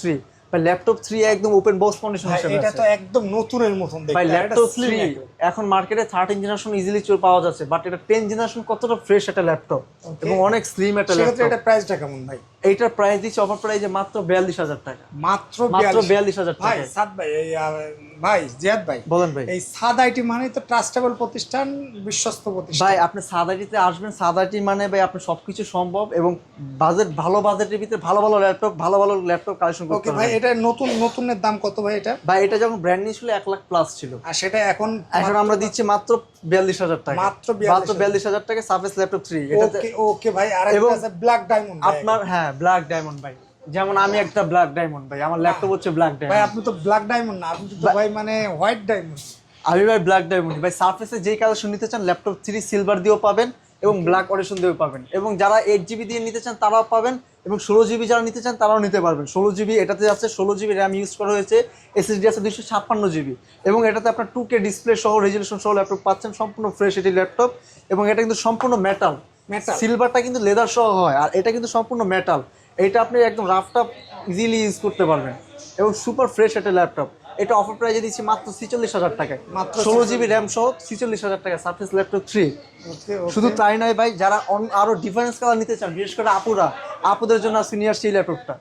3 ভাই ল্যাপটপ 3 একদম open box condition ভাই হিসেবে এটা আছে। তো একদম নতুনের মতন দেখতে ভাই এটা ল্যাপটপ slim 3 একদম। এখন মার্কেটে 13 জেনারেশন ইজিলি পাওয়া যাচ্ছে, বাট এটা 10 জেনারেশন কতটা ফ্রেশ একটা ল্যাপটপ Okay. এবং অনেক স্লিম একটা সেক্ষেত্রে ল্যাপটপ। এটা প্রাইসটা কেমন ভাই? এইটার প্রাইস দিচ্ছে অফার প্রাইসে মাত্র 42000 টাকা। মাত্র মাত্র 42,000 42,000 ভাই টাকায়। সাদ ভাই এই ভাই জিয়াদ ভাই বলেন ভাই। এই সাদ আইটি মানে তো ট্রাস্টেবল প্রতিষ্ঠান, বিশ্বস্ত প্রতিষ্ঠান। ভাই আপনি সাদাটিতে আসবেন, সাদাটি মানে ভাই আপনি সবকিছু সম্ভব এবং বাজেট ভালো, বাজেটের ভিতরে ভালো ভালো ল্যাপটপ কালেকশন করতে ওকে ভাই পারবেন। এটা নতুনের দাম কত ভাই এটা? ভাই এটা যখন ব্র্যান্ড নিউ ছিল 1 লাখ প্লাস ছিল, আর সেটা এখন এখন আমরা দিচ্ছি মাত্র 42000 টাকা। মাত্র 42,000 42000 টাকা সারফেস ল্যাপটপ 3 এটাতে। ওকে ওকে ভাই আর একটা এবং আছে ব্ল্যাক ডায়মন্ড আপনার হ্যাঁ ব্ল্যাক ডায়মন্ড ভাই, যেমন আমি একটা ব্ল্যাক ডায়মন্ড ভাই, আমার ল্যাপটপ হচ্ছে ব্ল্যাক ভাই ডায়মন্ড। আপনি তো ব্ল্যাক ডায়মন্ড না, আপনি তো ভাই মানে হোয়াইট ডায়মন্ড। আমি ভাই ব্ল্যাক ডায়মন্ড ভাই। সারফেসে যেই কালেকশন নিতে চান ল্যাপটপ 3 সিলভার দিয়েও পাবেন এবং ব্ল্যাক অডিশন দিয়েও পাবেন, এবং যারা 8GB দিয়ে নিতে চান তারাও পাবেন এবং 16GB যারা নিতে চান তারাও নিতে পারবেন। 16GB এটাতে আছে, 16GB র্যাম ইউজ করা হয়েছে, এসএসডি আছে 256GB এবং এটাতে আপনার 2K ডিসপ্লে সহ রেজুলেশন সহ ল্যাপটপ পাচ্ছেন, সম্পূর্ণ ফ্রেশ এটি ল্যাপটপ। এবং এটা কিন্তু সম্পূর্ণ মেটাল, সিলভারটা কিন্তু লেদার সহ হয়, আর এটা কিন্তু সম্পূর্ণ মেটাল। এটা আপনি একদম রাফটাপ ইজিলি ইউজ করতে পারবেন এবং সুপার ফ্রেশ একটা ল্যাপটপ। এটা অফার প্রাইজে দিচ্ছি মাত্র 46,000 টাকায়, মাত্র 16GB র্যাম সহ 46,000 টাকা সারফেস ল্যাপটপ 3। ওকে শুধু তাই নয় ভাই, যারা আরো ডিফারেন্স কালার নিতে চান, বিশেষ করে আপুদের জন্য সিনিয়র সেই ল্যাপটপটা।